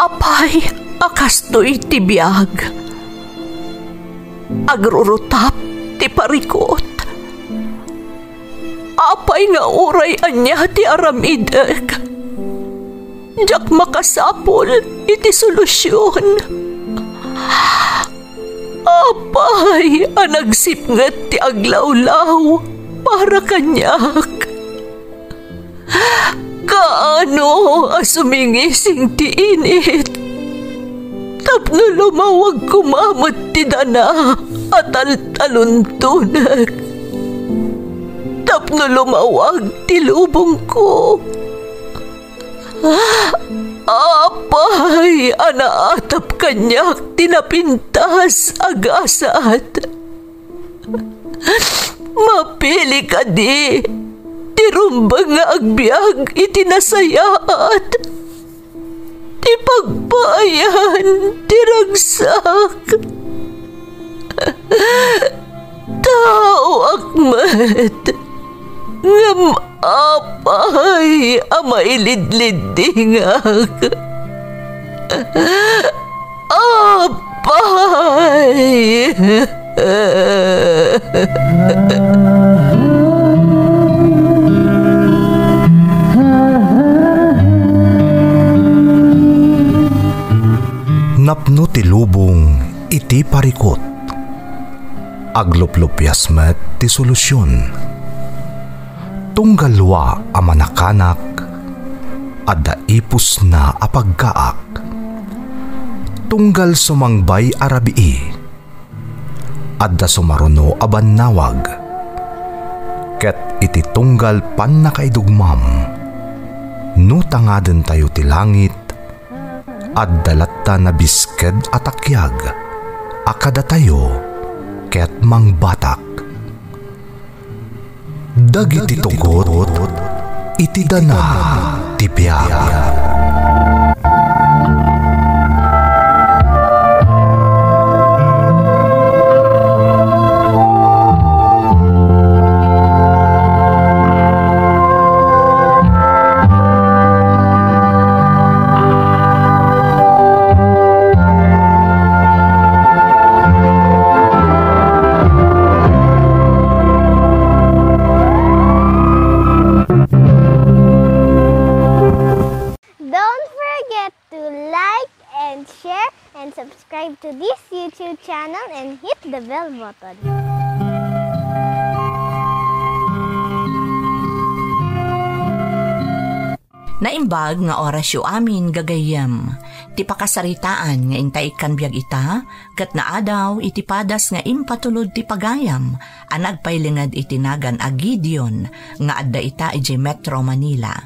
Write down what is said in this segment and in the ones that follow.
Apay, akastoy ti biyag. Agrurutap ti parikot. Apay nga uray anya ti aramideg. Jak makasapol iti solusyon. Apay, anagsipnget ti aglawlaw para kanyak. Kaano asumingising ti init. Tapno lumawag kumamot ti dana at taluntunag. Tapno lumawag ti lubong ko. Apay, anaatap kanyak tinapintas agasat. Mapili ka di, tirumbang nga agbyag itinasayaat. Ti pagpayan, tiragsak. Tao akmat, ngam apay, amailidlidingak. Apay. Napno ti lubong iti parikot. Agluplupyas met ti solusyon. Tunggalwa a manakanak, adda ipus na apagkaak. Tunggal sumangbay arabii, adda sumaruno aban nawag. Ket iti tunggal pan nakaidugmam, no tangaden tayo ti langit, adda latta na bisked atakyag, akada tayo ket mangbatak. Dagiti tugot, iti dana ti biyag. Subscribe to this YouTube channel and hit the bell button. Naimbag nga orasyo amin gagayam. Ti pakasaritaan nga intay kan biyag ita, kat naadaw iti padas nga impatulod ti pagayam, anagpailingad itinagan a Gideon nga adda ita iti Metro Manila.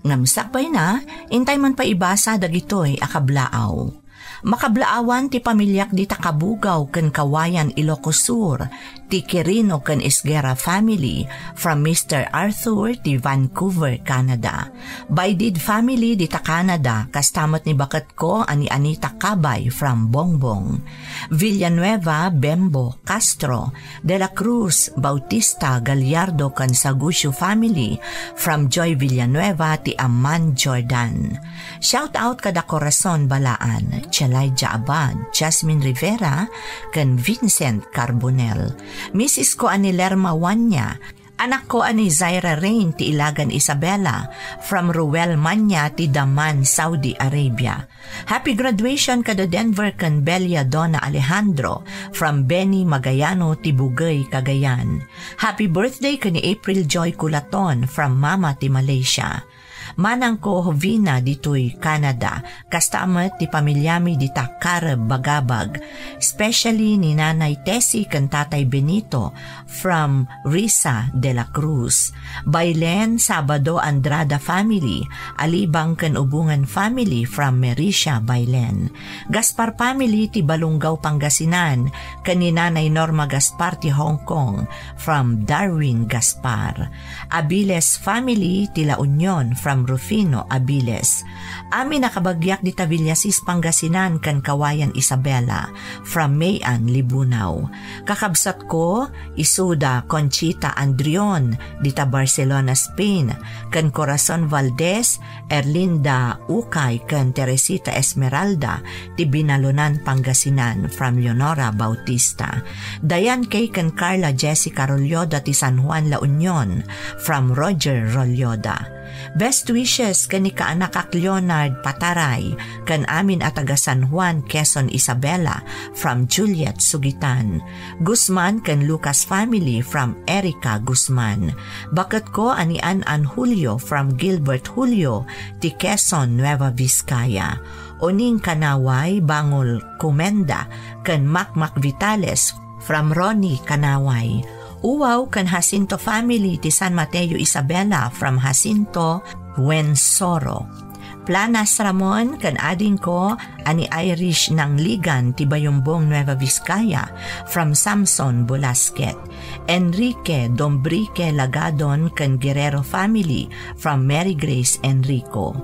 Ngamsakbay na, intay man pa ibasa dagitoy akablaaw. Makablaawan ti pamilyak di takabugaw ken Kawayan Ilocos Sur, ti Quirino ken Esguerra family from Mr. Arthur ti Vancouver, Canada. Baydid family di ta Canada, kastamot ni bakat ko ani Anita Cabay from Bongbong. Villanueva, Bembo, Castro, De La Cruz, Bautista, Gallardo ken Sagusio family from Joy Villanueva ti Amman, Jordan. Shout out kada Corazon Balaan, Elijah Abad, Jasmine Rivera, ken Vincent Carbonell. Mrs. ko ani Lerma Wanya, anak ko ani Zaira Rain ti Ilagan Isabela, from Ruel Manya ti Daman, Saudi Arabia. Happy graduation kada Denver ken Belia Donna Alejandro, from Benny Magayano ti Bugay, Cagayan. Happy birthday kani April Joy Culaton, from Mama ti Malaysia. Manang ko Hovina ditoy Canada, kastamat ti pamilyami dita Karab Bagabag, especially ni Nanay Tessie ken Tatay Benito from Risa de la Cruz. Baylen Sabado Andrada family, Alibang ken Ubungan family from Mericia, Baylen. Gaspar family ti Balungaw, Pangasinan, ken ni Nanay Norma Gaspar ti Hong Kong from Darwin Gaspar. Abiles family ti La Union from from Rufino Abiles. Amin nakabagyak di Tavillasis Pangasinan kan Kawayan Isabela from Mayan Libunaw. Kakabsat ko Isuda Conchita Andrion dita Barcelona Spain kan Corazon Valdez Erlinda Ukay kan Teresita Esmeralda ti Binalunan Pangasinan from Leonora Bautista. Dayan kay kan Carla Jessica Rolyoda ti San Juan La Union from Roger Rolyoda. Best wishes kan ni kaanak ak Leonard Pataray kan amin at taga San Juan, Quezon Isabela from Juliet Sugitan. Guzman kan Lucas family from Erica Guzman. Bakat ko anian an Julio from Gilbert Julio ti Quezon Nueva Vizcaya. Oning Kanaway Bangol Comenda kan Macmac Vitales from Ronnie Kanaway. Uwaw kan Jacinto family ti San Mateo Isabela from Jacinto Huensoro. Planas Ramon kan ading ko ani Irish ng Ligan ti Bayumbong Nueva Vizcaya from Samson Bulasquet. Enrique Dombrique Lagadon kan Guerrero family from Mary Grace Enrico.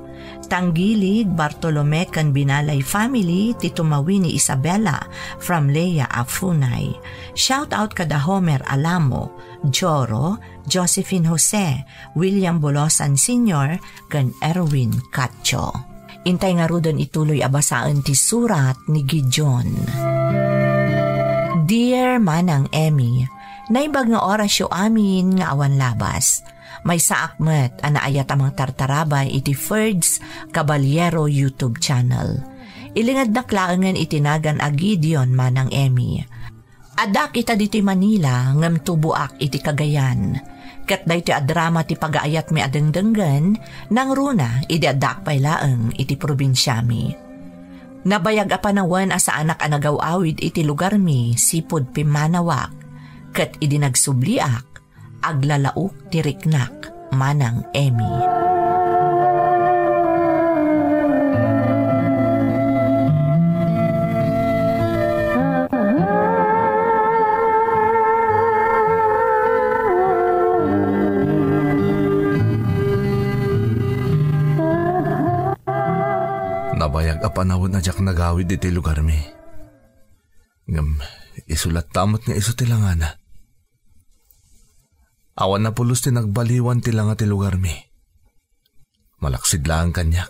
Tanggilig Bartolome kan Binalay family ti Tumawini Isabela from Leia Afunay. Shout out kada Homer Alamo, Joro, Josephine Jose, William Bolosan Sr. kan Erwin Cacho. Intay nga rudon ituloy abasaan ti surat ni Gideon. Dear Manang Emmy, naibag nga orasyo amin nga awan labas. May saakmet anaayat amang tartarabay iti Ferds Caballero YouTube channel. Ilingad na klaangan itinagan a Gideon Manang Emmy. Adak ita diti Manila ngam tubuak iti Cagayan. Kat da iti adrama ti pagaayat mi adengdenggan nang runa iti adak paylaeng iti probinsya mi. Nabayag apanawan asa anak anagaw awid iti lugar mi sipud pimanawak. Kat idi nagsubliak aglalaok tiriknak Manang Emmy. Nabayag apanawon na jak nagawid iti lugar mi. Ngam isulat tamot nga iso tilangana. Awan na pulos ti nagbaliwan ti lang ti lugar mi. Malaksid lang kanyak.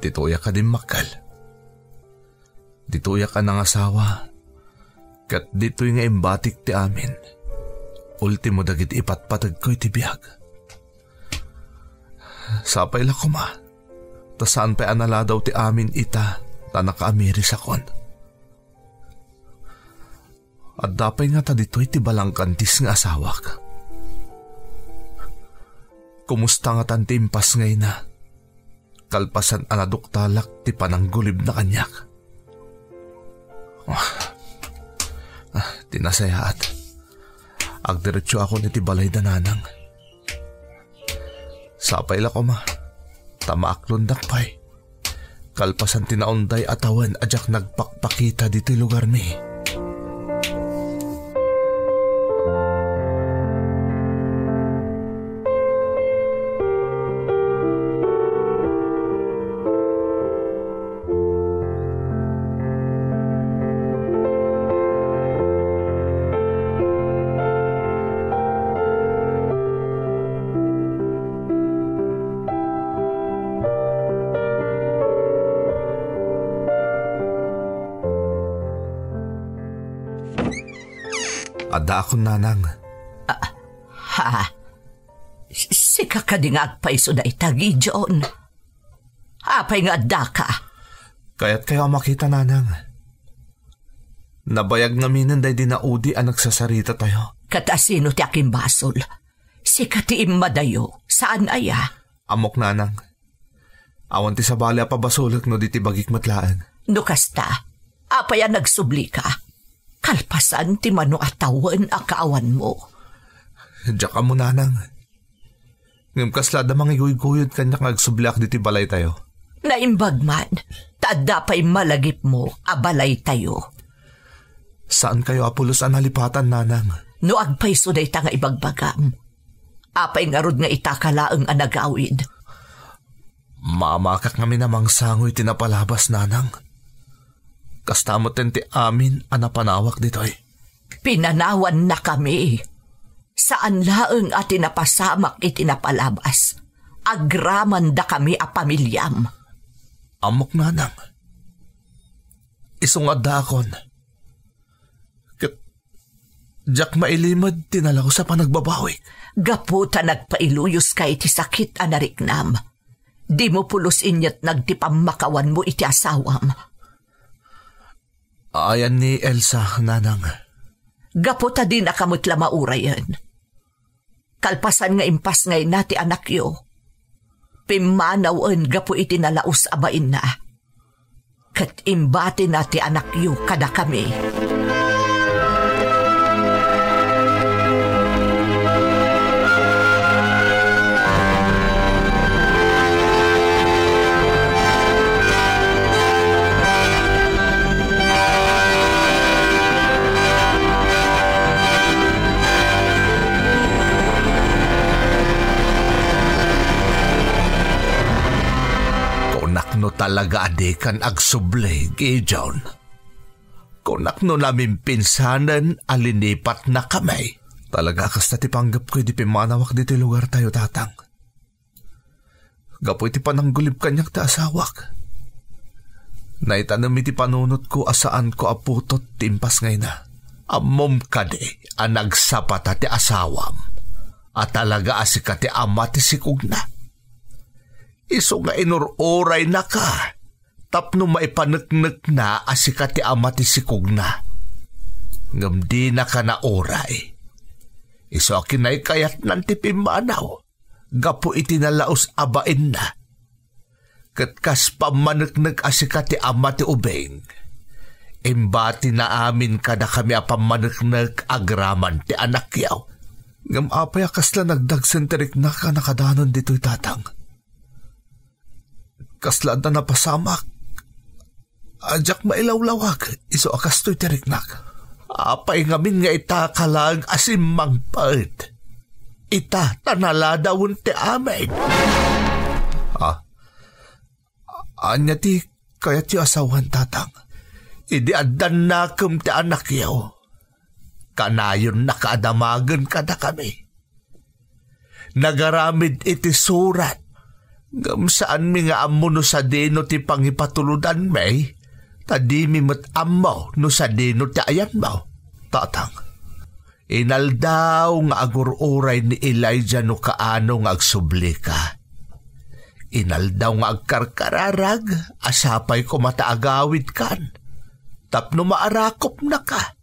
Dituya ka din makal. Dituya ka ng asawa. Kat dito'y nga imbatik ti amin. Ultimo dagit ipatpatag ko iti biyag. Sapay la kuma. Tasaan pa anala daw ti amin ita ta nakaamiri sakon. At dapay nga ta dito'y ti balangkantis nga asawak. Kumusta nga tantimpas ngay na? Kalpasan anaduktalak ti pananggulib na kanyak. Tinasayaat. Agdiretso ako ni ti balay dananang. Sapay la ko ma. Tamaaklondak pa'y. Kalpasan tinaunday atawan ajak nagpakpakita dito lugar mi. Ada akong nanang. Sika ka di nga agpaiso na itagi, John. Apay nga ada ka. Kaya't kayo makita, nanang. Nabayag nga minan day dinaudi ang nagsasarita tayo. Katasino ti aking basol. Sika ti imadayo. Saan aya? Amok, nanang. Awan ti sabali pa basulak no di ti bagik matlaan. No kasta, apay ang nagsubli ka. Kalpasan ti mano atawan akaawan mo. Diyak ka mo, nanang. Ngam kaslada mga iguygoyod kanyak nagsublak diti balay tayo. Naimbag man, tada pa'y malagip mo, abalay tayo. Saan kayo apulos ang halipatan, nanang? No agpay suday ta nga ibagbagam. Apay nga rod nga itakalaang anagawid. Mamakak kami namang sangoy tinapalabas, nanang. Kastamot ti amin anapanawak ditoy. Pinanawan na kami. Saan laeng at tinapasamak itinapalabas. Agraman da kami a pamilyam. Amok, nanang. Isungad dakon. Jack mailimad tinala ko sa panagbabawik. Gaputa nagpailuyos ka iti sakit anariknam. Di mo pulos inyat nagtipam makawan mo iti asawam. Ayan ni Elsa, nanang. Gaputa din akamutla maurayan. Kalpasan nga impas ngay nati anak yo. Pimanawan gapu iti nalaos abain na. Kat imbati nati anak yo kada kami. No talaga adekan agsublay, Gijon. Kunak no namin pinsanan alinipat na kamay. Talaga kasta ti panggap ko di pimanawak dito lugar tayo, tatang. Gapoy ti pananggulib kanyak ti asawak. Naitanam iti panunot ko asaan ko aputot timpas ngay na. Amom kade ang nagsapata ti asawam. At talaga asika ti ama ti sikog na. Iso nga inuroray na ka. Tapno maipaneknek na asika ti ama ti sikog na. Ngamdi na ka na oray. Iso akinay kayat nanti pimanaw. Gapo itinalaos abain na. Katkas pamaneknek asika ti ama ti ubeng. Imbati na amin kada kami apamaneknek agraman ti anak yaw. Ngam apay akasla nagdagsenterik na ka nakadanon dito'y tatang. Kaslad na napasamak. Ajak mailawlawag. Iso akas to'y teriknak. Apay ngamin nga itakalag asimang paet. Ita tanaladawon ti amin. Anya ti kaya ti asawan, tatang. Idi adan nakem ti anak yaw. Kanayon nakaadamagan kada kami. Nagaramid iti surat. Ngam saan mi nga amo no sa dino ti pangipatuludan may, tadi mi mat amaw no sa dino ti ayan mo. Tatang, inaldaw nga agururay ni Elijah no kaano nga agsubli ka. Inaldaw nga agkarkararag, asapay ko mataagawid kan. Tapno maarakop na ka.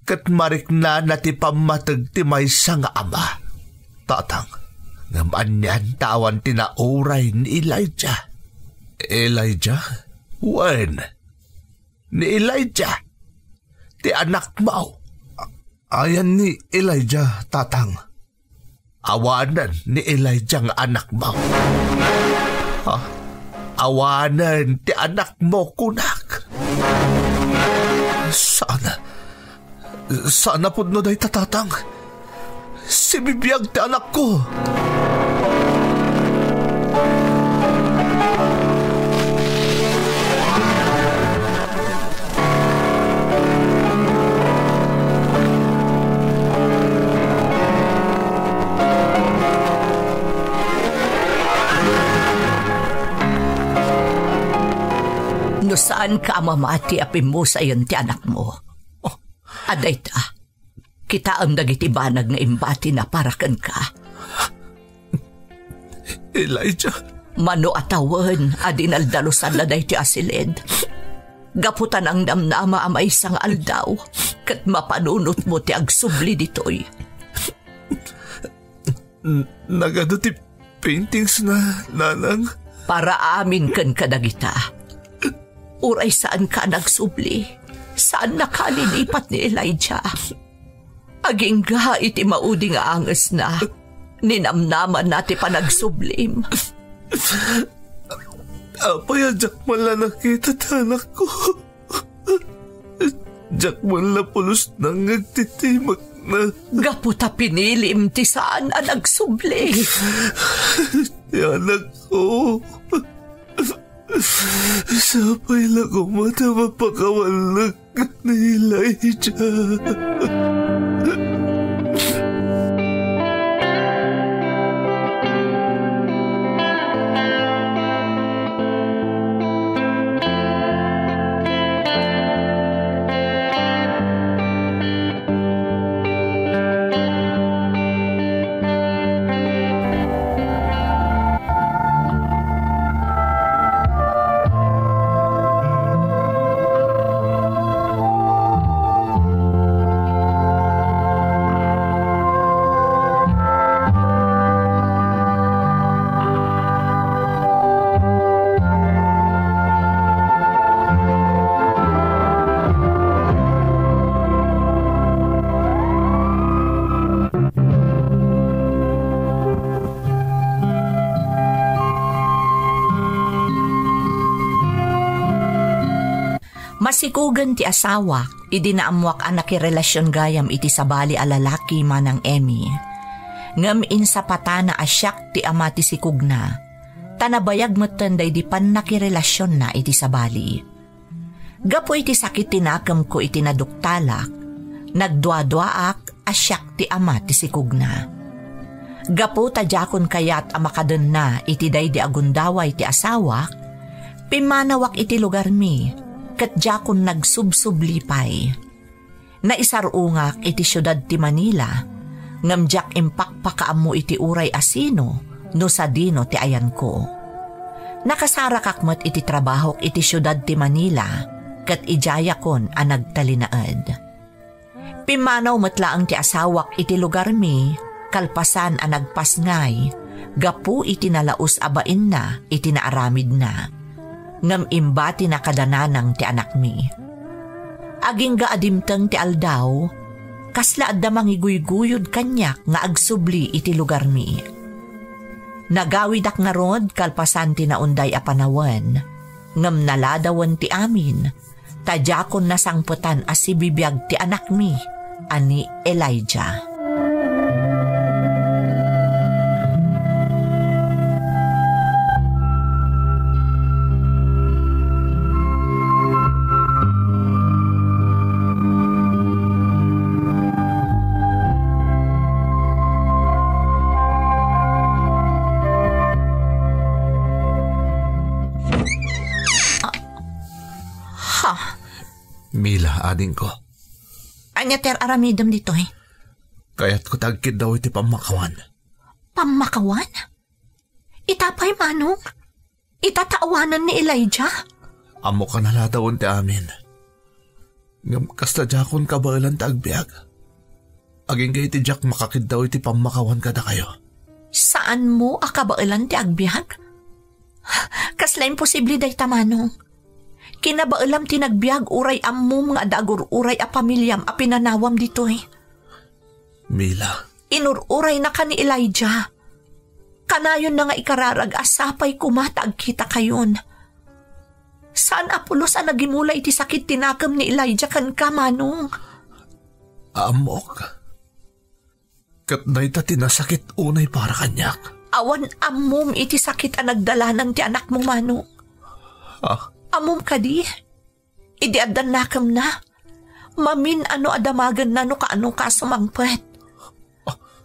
Kat marikna na ti pamatag ti maysa nga ama. Tatang, ngaman yan tawan tinauray ni Elijah. Elijah? When? Ni Elijah? Ti anak mo? Ayan ni Elijah, tatang. Awanan ni Elijah nga anak mo. Awanan ti anak mo, kunak. Sana po no day tatatang. Si bibiyag ti anak ko. No saan ka mamati apin mo sa iyon ti anak mo? Aday ta. Kita ang nagitibanag nga imbati na parakan ka. Elijah? Mano atawan, adinaldalusan na day ti asilid. Gaputan ang namnama amay isang aldaw, kat mapanunot mo ti agsubli ditoy. Nagado ti paintings na, nanang? Para amin kan kadagita. Uray saan ka nagsubli? Saan nakalilipat ni Elijah? Aging ga iti maudi nga anges na. Ninamnaman nati panagsublim. Apay, Jack man la nakita tanak ko. Jack man la pulos nang nagtitimag Gaputa pinilim ti saan ang nagsubli. Anak ko. Sapay lang ko mata mapakawalag ni Elijah. Masikugan ti asawa, idinaamwak anak relasyon gayam iti sabali a lalaki manang Emmy. Ngam insa patana asyak ti ama ti sikugna, tanabayag metenday di pan nakirelasyon na iti sabali. Gapo iti sakit tinakam ko iti naduktalak, nagdwa-dwaak asyak ti ama ti sikugna. Gapo tadyakon kayat amakaden na iti daydi agundaway ti asawa, pimanawak iti lugar mi, kat jakon nagsubsublipay. Naisarungak iti syudad ti Manila, ngamjak impakpakaammo iti uray asino, no sa dino ti ayan ko. Nakasarakakmat iti trabahok iti syudad ti Manila, kat ijaya kon ang nagtalinaad. Pimanaw matlaang ti asawak iti lugar mi, kalpasan ang nagpasngay, gapu iti nalaos abain na, iti naaramid na. Ngam imbati na kadananang ti anak mi. Aging gaadimtang ti aldaw, kasla adda mangiguyguyod kanyak nga agsubli iti lugar mi. Nagawidak nga rod kalpasan ti naunday a panawan, ngam naladawan ti amin, tadyakon nasangputan as si bibiyag ti anak mi, ani Elijah. Mila, ading ko. Anya ter aramidam dito eh. Kaya't ko tagkid daw iti pamakawan. Pamakawan? Itapay manong? Itataawanan ni Elijah? Amo ka naladawon ti amin. Ngam kasta jakon kabalan tagbiag. Aging kay ti jak makakid daw iti pamakawan kada kayo. Saan mo akabailan ti agbiag? Kasla imposible day tamanong. Kinabailam tinagbiag uray ammum nga adagur uray a pamilyam a pinanawam dito eh. Mila. Inururay na ka ni Elijah. Kanayon na nga ikararag asapay kumatag kita kayon. Saan apulos ang nagimula iti sakit tinakam ni Elijah kan ka manong? Amok. Kat na ita tinasakit unay para kanyak. Awan ammum iti sakit ang nagdalanan ti anak mo manong. Amom ka di? Idi adan nakam na. Mamin ano adamagan na no kaano ka sumangpet.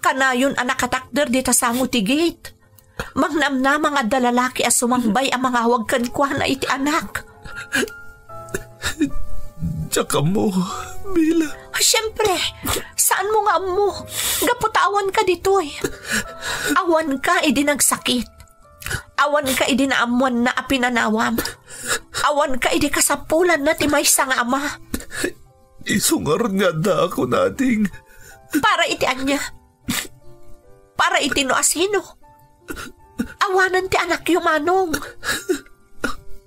Kanayon ang nakatakder di tasango ti gate. Mangnam na mga dalalaki as sumangbay ang mga awag kankwa na iti anak. Tsaka mo, Mila. Siyempre, saan mo nga mo? Gaputawan ka dito eh. Awan ka idi nagsakit. Awan ka idi naamuan na apinanawam. Awan ka idi kasapulan na ti maysa nga ama. Isungar nga da ako nating. Para iti anya. Para iti no asino. Awanan ti anak yung manong.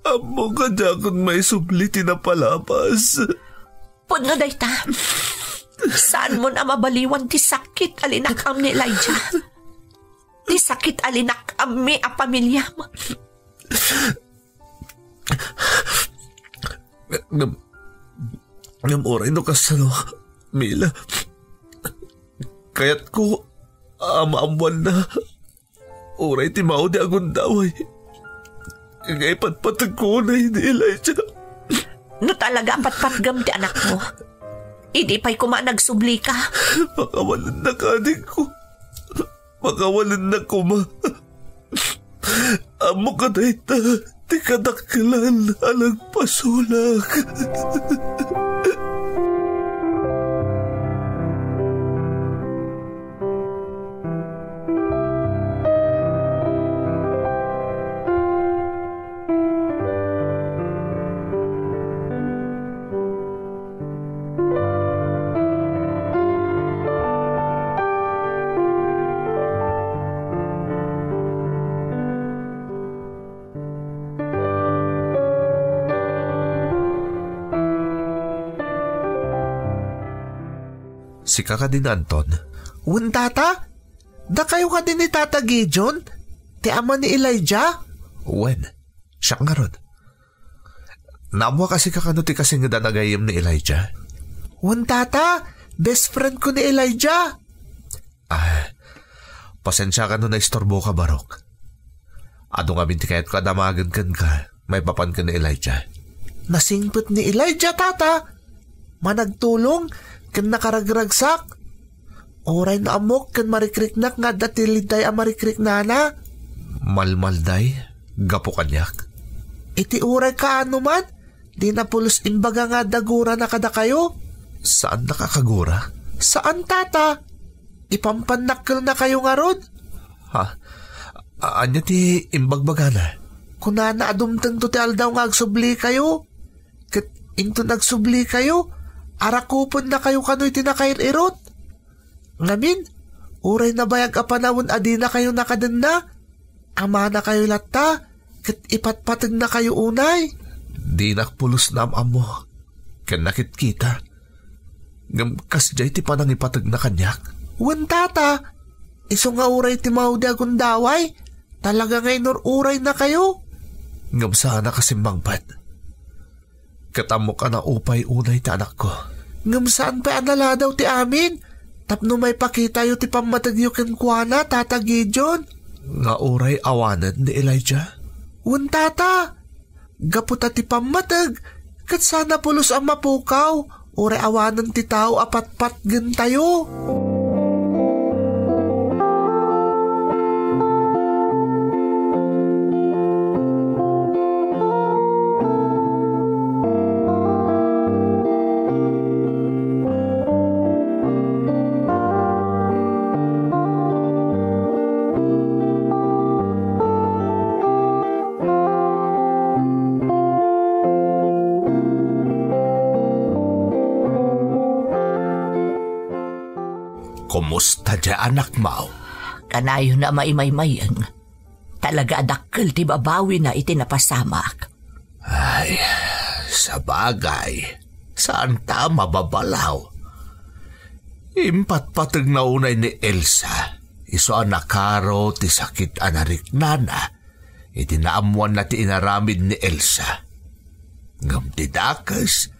Amo ka jakon may subliti na palapas. Puno day ta. Saan mo na mabaliwan ti sakit alinakam ni Elijah? Ti sakit alinakam mi a pamilya mo. Ngam oray no kasano, Mila. Kaya't ko amaamuan na oray ti mao di agon daway. Ngay patpatag ko na hindi Elijah. No talaga patpatgam ti anak mo. Hindi pa'y kuma nagsubli ka. Makawalan na kaning ko. Makawalan na kuma. Amo ka na ita. Di ka nakilan alang pasulak. Si kaka din Anton. Un tata? Da kayo ka din ni Tata Gideon? Ti ama ni Elijah? Wen, siya nga ron. Naamwa kasi kakano ti kasing nga danagayim ni Elijah. Un tata, best friend ko ni Elijah. Pasensya ka no na istorbo ka, Barok. Ado nga binti kaya't ka damagan kan ka, may papan ka ni Elijah. Nasingpot ni Elijah, tata. Managtulong, kan nakaragragsak. Oray na amok, kan marikriknak nga datiliday ang marikrik nana. Malmalday, gapo kanyak. Iti oray ka ano man, di na pulos imbaga nga dagura na kada kayo. Saan nakakagura? Saan, tata? Ipampanakkel na kayo nga rod. Ha? Anya ti imbagbagana? Kunana adumtang to ti aldaw nga agsubli kayo. Kat into nagsubli kayo, arakupon na kayo kano'y tinakairot. Ngamin, uray na bayag apanawon adi na kayo nakadan na. Ama na kayo lata, kat ipatpatag na kayo unay. Di nakpulos na amo. Kan nakit kita. Ngamkas jay ti panang ipatag na kanyak. Wan tata, iso nga uray ti maudi agundaway. Talaga ngayon uray na kayo. Ngam sana kasimbang pat. Katamo ka na upay unay ti anak ko. Ngam saan pa anala daw ti amin? Tapno may pakita yu ti pamatagyo ken kuana, Tata Gideon. Nga uray awanan ni Elijah? Un tata, gaputa ti pamatag, kat sana pulos ang mapukaw, uray awanan ti tao apat-pat gen tayo. Kumusta dya anak mo? Kanayo na maimay-mayang. Talaga adakkel ti babawi na itinapasamak. Ay, sa bagay, saan ta mababalaw? Impatpatag na unay ni Elsa, iso anakaro ti sakit anarik nana, itinaamuan na ti inaramid ni Elsa. Ngam ti dakas,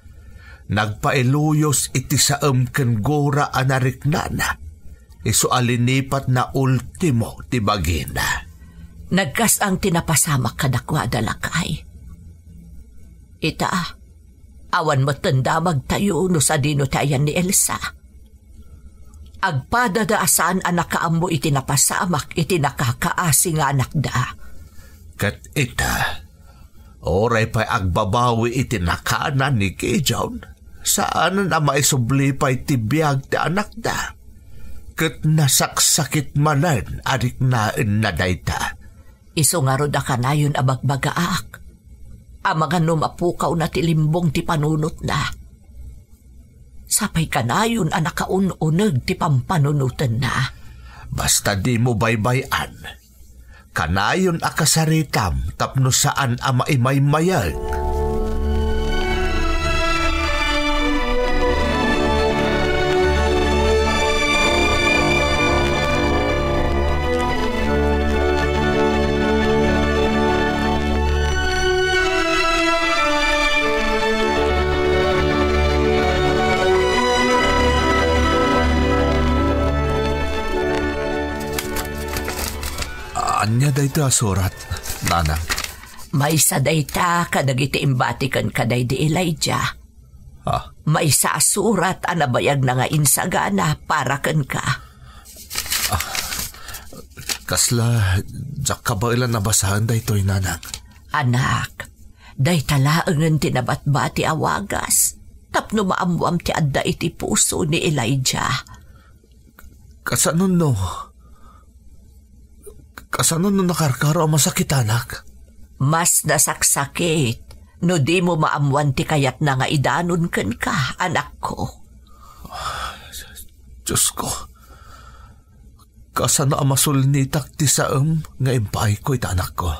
nagpailuyos iti saem ken gora anarik nana, iso alinipat na ultimo ti bagina. Nagkas ang tinapasamak kadakwa dalakay. Ita, awan mo tanda magtayo no sa dino tayan ni Elsa. Agpadadaasaan anak kaammo itinapasamak itinakakaasi nga anak da. Kat ita, oray pa'y agbabawi itinakanan ni Gideon. Saan na maisubli pa'y tibiyag ti anak da. Kat nasaksakit manan adik nain na dayta. Iso nga roda kanayon abagbagaak. Ang mga numapukaw na tilimbong ti panunot na. Sapay kanayon ang nakaununag ti pampanunutan na. Basta di mo baybayan. Kanayon akasaritam tapno saan ang maimay-mayag. Anya dayto surat, nanang? May sa dayta kadagiti imbatikan kaday di Elijah. May sa surat anabayag na nga insagana para ken ka. Kasla, jak ka ba ilan nabasahan daytoy, nanang? Anak, day talaangan tinabatbati awagas. Tapno maamuam ti adda iti puso ni Elijah. Kasanon no nakarkaro ang masakit, anak? Mas nasaksakit no di mo maamuan ti kayat na nga idanon ken ka, anak ko. Diyos ko, kasano ang masulnitak ti saem nga impay ko iti anak ko?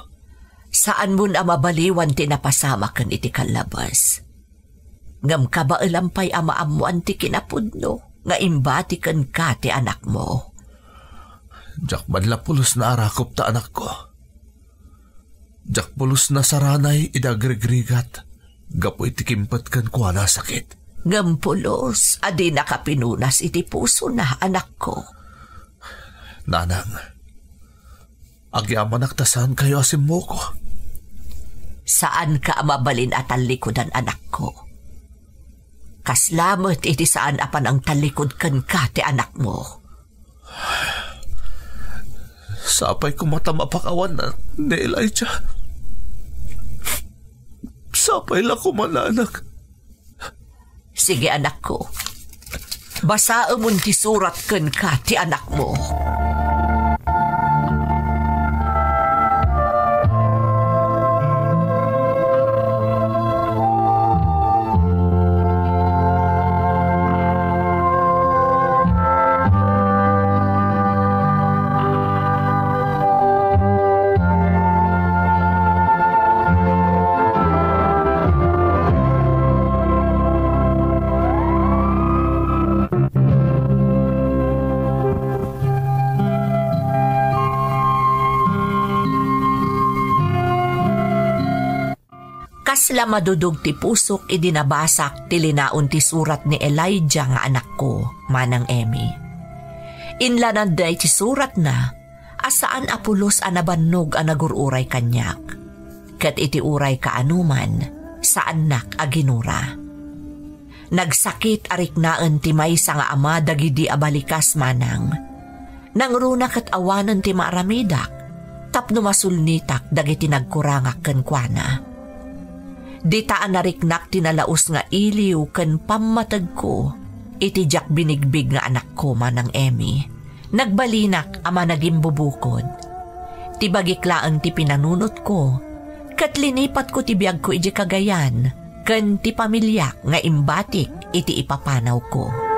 Saan mo na mabaliwan ti napasama ken iti kalabas? Ngam ka ba ilampay amaamuan ti kinapudno nga imbati ken ka ti anak mo? Jak badla pulos na arakop ta anak ko. Jak pulos na saranay idagrigrigat. Gapo iti kimpat ken kuha na sakit. Ngam pulos, adi nakapinunas iti puso na anak ko. Nanang, agyaman naktasan kayo asim mo ko. Saan ka mabalin at talikodan anak ko? Kaslamat iti saan apan ang talikod ken ka ti anak mo. Sapay ko matamapakawan na ni Elijah. Sapay lang ko mananak. Sige anak ko, basaan mo ti surat ken ka ti anak mo. Kasla madudog ti pusok idinabasak ti linaon ti surat ni Elijah nga anak ko, manang Emmy. Inlanan day ti surat na, asaan apulos anabannog anagururay kanyak. Kat iti uray kaanuman, sa anak aginura. Nagsakit ariknaan ti maysa nga ama dagidi abalikas manang. Nangruna kat awanan ti maaramidak, tapno masulnitak dagiti nagkurangak kenkwana. Ditaan nariknak tinalaos nga iliw ken pammatag ko, iti jak binigbig nga anak ko manang Emmy. Nagbalinak ama naging bubukod. Tibagiklaan ti pinanunot ko, kat linipat ko ti biyag ko iti Cagayan, ken ti pamilyak nga imbatik iti ipapanaw ko.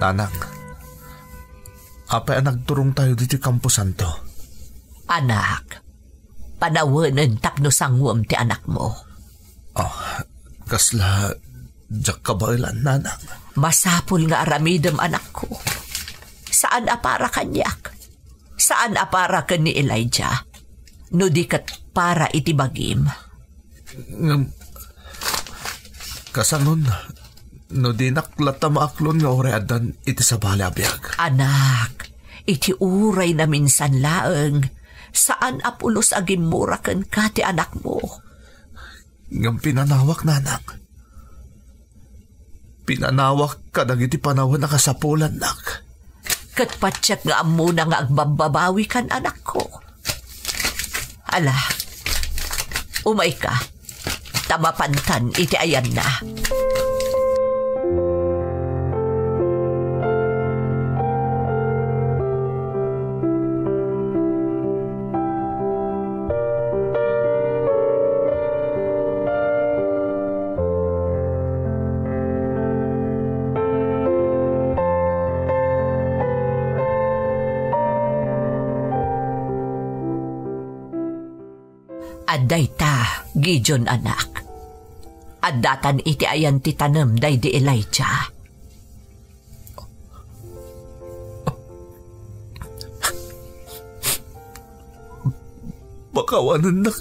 Nanang, apay nagturong tayo dito Campo Santo? Anak, panawanan tapno sangwam ti anak mo. Kasla, jak kabailan, nanang. Masapul nga aramidam anak ko. Saan apara kanyak? Saan apara ka ni Elijah? No di kat para itibagim. Kasanon, no di naklata maaklon nga oreadan iti sa balabiyag. Anak, iti uray na minsan laeng, saan apulos agimurakan ka ti anak mo? Ngam pinanawak, nanang. Pinanawak ka iti panawan na kasapulan, nak. Katpatsyak nga amo na nga agbababawi kan anak ko. Ala, umay ka, tamapantan iti ayan na. Adday ta, Gideon anak. Addatan iti ayan ti tanem day di Elijah. pakawanan na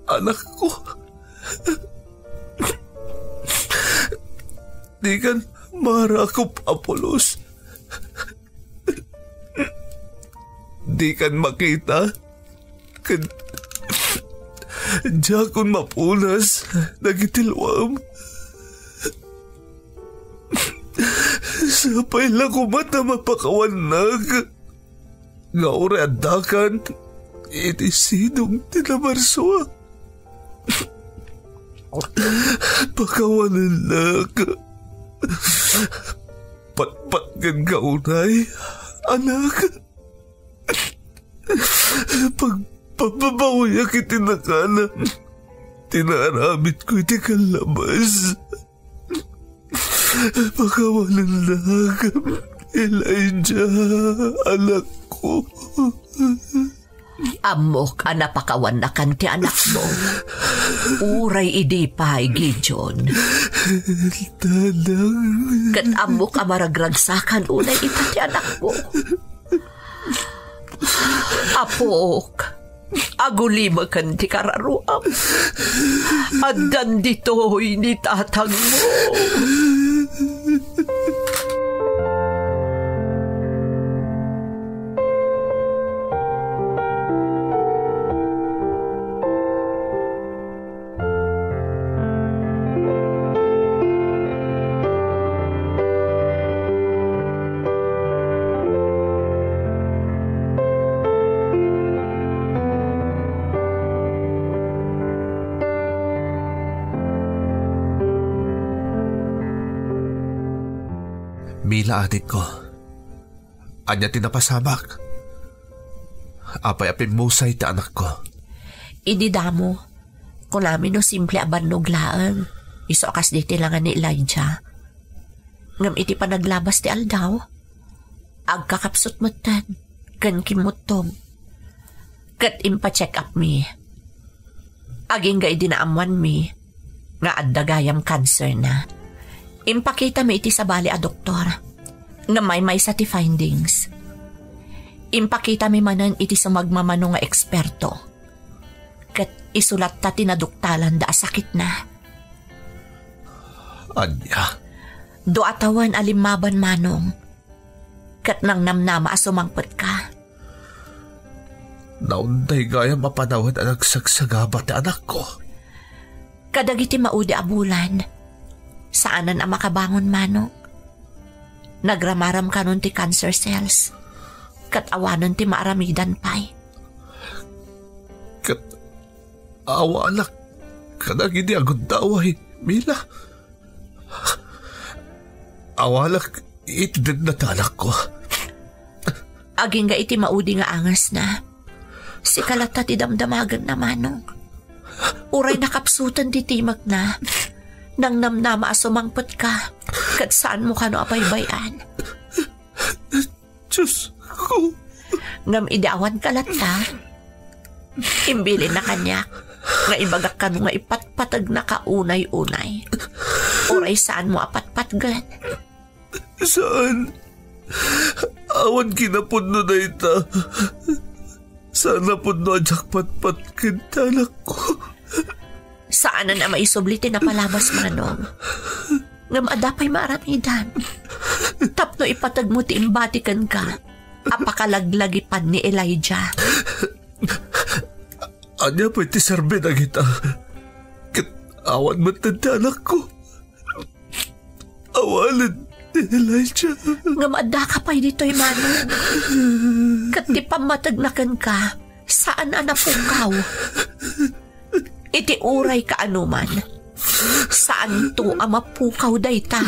anak ko. Di kan marakop, Apolos. Di kan makita. Kan jakon mapunas, nagitilwam. Sapay lang ko mata mapakawanag. Nga ore adakan, iti sinong tinamarso. Pakawanan lang. Patpatgan ka unay, anak. Pagpapabawi ak itinakana, tinaramit ko iti kalabas. Pakawalan lang, Elijah, anak ko. Amok, napakawan na kan ti anak mo. Uray idi pa, Gideon. Tanang. Kat amok amaragragsakan unay ita ti anak mo. Apok, agulima kan ti kararuam. Addan dito'y ni tatang mo. Mila, adik ko. Anya tinapasamak. Apay-apin musay ti anak ko. Idi damo, kung namin no simple abanoglaan, isokas di tilangan ni Elijah. Ngam iti pa naglabas ti aldaw, agkakapsot matan, kan kimutong. Kat impa-check up mi. Aging ga idinaamuan mi, nga addagayam cancer na. Impakita mi iti sa bali a doktor, nga may sa ti findings. Impakita mi manan iti sa magmamano nga eksperto. Kat isulat ta tinaduktalan da sakit na. Anya? Do atawan alimaban manong. Kat nang namnama asumangpet ka. Naunday gaya mapanawad ang nagsagsagabat na anak ko. Kadagiti maudi abulan. Saanan ang makabangon manong? Nagramaram ka nun ti cancer cells. Kat awanan ti maaramidan pa'y. Kat awanak kanang hindi agad daway, Mila. Awalak itid na talak ko. Aging ga iti maudi nga angas na. Si kalata ti damdamagan na manong. Uray nakapsutan ti timag na. Nang namnama asumangpet ka, kat saan mo ka no apaybayan? Diyos ko. Ngam idawan kalata. Imbilin na kanya, nga ibagak ka no nga ipatpatag na kaunay-unay. Uray saan mo apatpatgan? Saan? Awan kinapod no na ita. Saan napod no ajak patpatgan talak ko? Saan na maisublitin na palabas manong? Ngam adapay maaramidan. Tapno ipatag mo ti imbatikan ka. Apakalaglagipan ni Elijah. Anya pa iti sarbe na kita. Kat awan matanda anak ko. Awalan ni Elijah. Ngam ada ka pa'y dito'y manong. Kat di pamatagnakan ka. Saan anapukaw? Iti uray ka anuman. Saan to amapukaw dayta?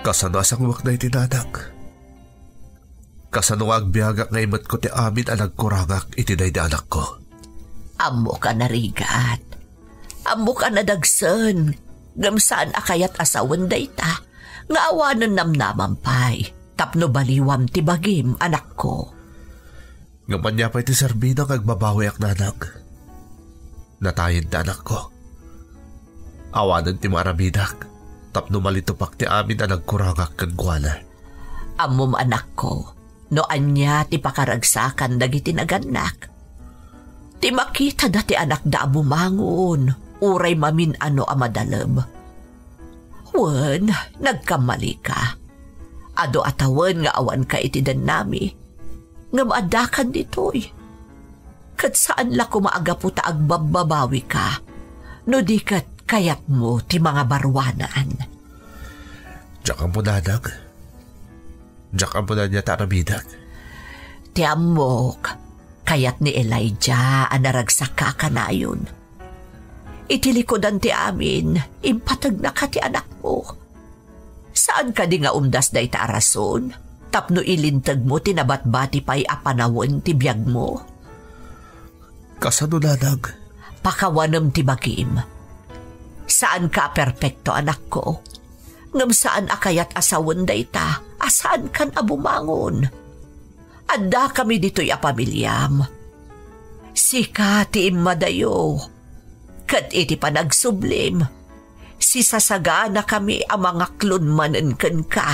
Kasanasang wak na itinanak. Kasanuag biyagak nga imot ko ti amin ang nagkurangak itiday di anak ko. Amo ka na rigat. Amo ka na dagsan. Gamsaan akayat asawan dayta. Nga awanan namnamampay. Tapno baliwam ti bagim, anak ko. Ngaman niya pa iti serbino kagbabawi ak nanag. Natayin ti anak ko. Awanan ti marabidak. Tapno malitupak ti amin ang nagkurangak kagwana. Amom anak ko. Noan niya ti pakaragsakan dagiti naganak. Ti makita dati anak da bumangon, uray mamin ano amadalab. Wen, nagkamali ka. Ado atawan nga awan ka itidan nami. Nga maadakan ditoy. Kat saan la kumaagaputa agbababawi ka, no di kat kayat mo ti mga barwanaan. Diyak ang punadag. Diyak ang punad niya tarabidak. Tiamok, kayat ni Elijah ang naragsak ka kanayon. Itilikodan ti amin, impatag na ka ti anak mo. Saan ka di nga umdas day ta arason? Tapno ilintag mo tinabatbati pa'y apanawon ti biyag mo. Kasanunadag. Pakawanam ti bagim. Saan ka perpekto anak ko? Ngam saan akayat asawan day ta, asaan kan abumangon? Adda kami dito'y apamilyam. Sika ti imadayo. Kat iti panagsublim. Sisasaga na kami ang mga klunmanan kan ka.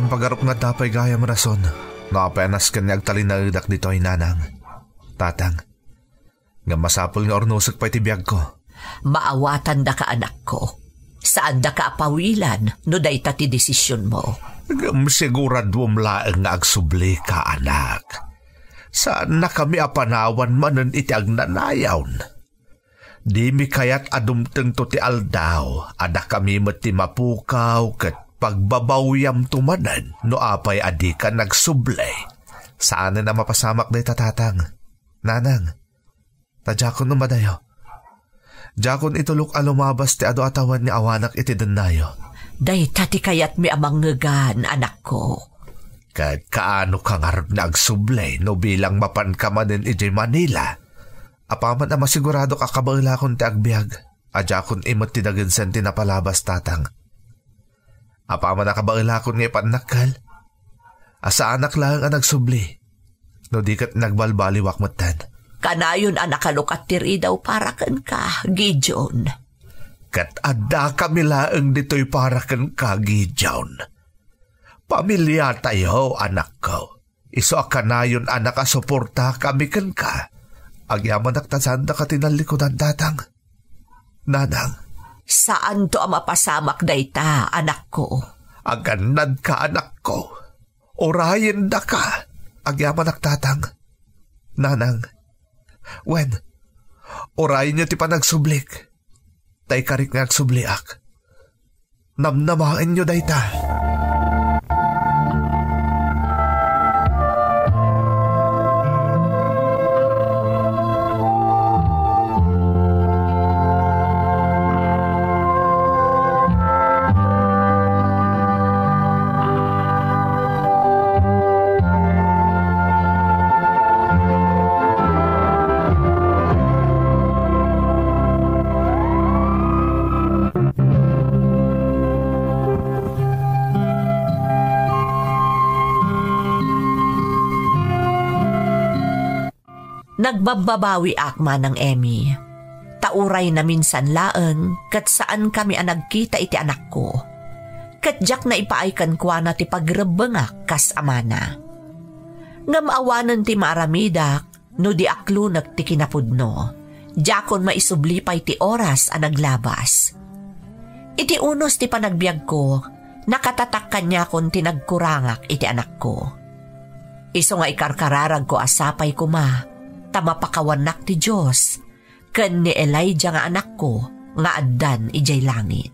Pagarap nga tapay gayam rason. Nakapenas ka niya agtalinagdak dito ay nanang. Tatang, nga masapol nga ornusok pa itibiyag ko. Maawatan da ka anak ko. Saan da ka apawilan no day ti desisyon mo? Sigurad laeng nga agsubli ka anak. Saan na kami apanawan manen iti agnanayawn? Di mi kayat adumteng to ti aldaw. Ada kami mati mapukaw ket pagbabawyam tumanan no apay adi ka nagsublay. Saan na mapasamak day tatatang? Nanang, tajakon no madayo. Jakon itulok alumabas ti ado atawan ni awanak iti denayo. Day tati kayat mi amang ngagan, anak ko. Kad kaano ka nga nagsublay no bilang mapan ka manin iti Manila. Apaman na masigurado ka kabaila kon ti agbiag. Ajakon imot ti daginsen ti napalabas tatang. Apaman na kabakilakon ngay panakal. Asa anak lang ang nagsubli. No di kat nagbalbaliwak matan. Kanayon anak kalukat tiri daw para kan ka, Gideon. Kat ada kami laeng dito'y para kan ka, Gideon. Pamilya tayo, anak ko. Iso kanayon anak kasuporta kami kan ka. Agyaman naktasanda ka tinalikodan tatang. Nanang. Saan to ang mapasamak dayta, anak ko? Aganad ka, anak ko. Orayin da ka. Agyaman tatang. Nanang. Wen, orayin niyo ti panagsublik. Tay karik nga agsubliak. Namnamain niyo dayta. Nagbababawi akma ng Emmy. Tauray na minsan laeng kat saan kami nagkita iti anak ko. Kat jak na ipaaykan kwa na ti pagrebengak kas amana. Ngam awanan ti maaramidak no di aklo nagti kinapudno. Jakon maisublipay ti oras a naglabas. Iti unos ti panagbiag ko, nakatatak kanya kon tinagkurangak iti anak ko. Iso nga ikarkararag ko asapay ko ma, tamapakawanak ti Diyos, ken ni Elijah nga anak ko, nga addan ijay langit.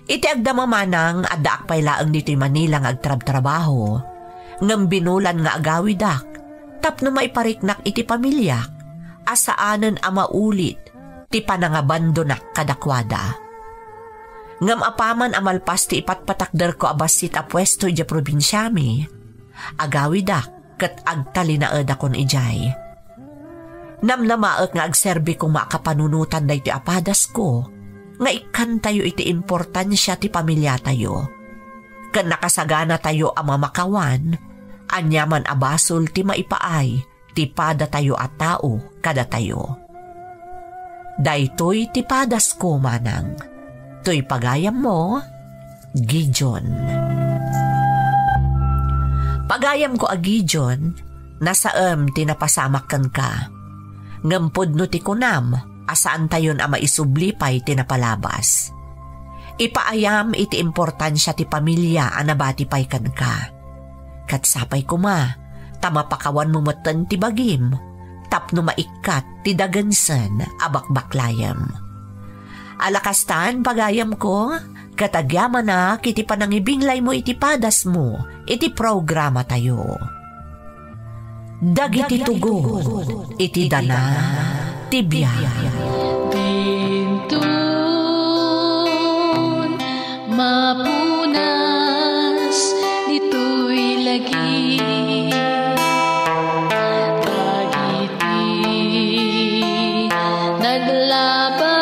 Iti agdamamanang addaak pay laeng dito'y Manila nga agtrab-trabaho, ngem binulan nga agawidak, tapno maipariknak iti pamilyak, asaanen a maulit, ti panangabandonak kadakwada. Ngam apaman amalpas ti ipatpatakder ko abasit a pwesto ija probinsyami, agawidak ket agtalinaed akon ijay. Namnamaek nga agserbi kong makapanunutan da iti apadas ko, nga ikan tayo iti importansya ti pamilya tayo. Ken nakasagana tayo a mamakawan, anyaman abasol ti maipaay, ti pada tayo at tao kada tayo. Daytoy ti padas ko manang, to'y pagayam mo, Gideon. Pagayam ko a Gideon, nasaem tinapasamakkan ka. Ngampod no ti kunam, asaan tayon a maisublipay tinapalabas. Ipaayam iti importansya ti pamilya a nabati pay kan ka. Katsapay kuma, tamapakawan mo matan ti bagim, tapno maikat ti dagansan abakbaklayam. Alakastan pagayam ko, katagyaman na kiti panangibinglay mo iti padas mo, iti programa tayo. Dagiti tugo, iti dana, tibiyay. Dintun, mapunas, dito'y lagi. Dagiti, naglabas,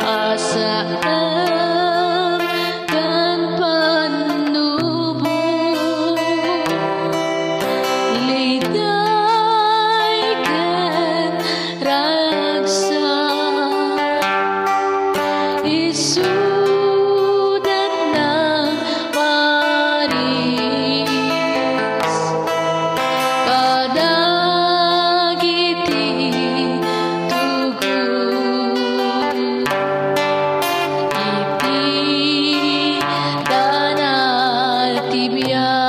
asaan kan panubo. Liday kan ragsak, isudat ng paris. Kadagiti tugon, iti danal tibiyag.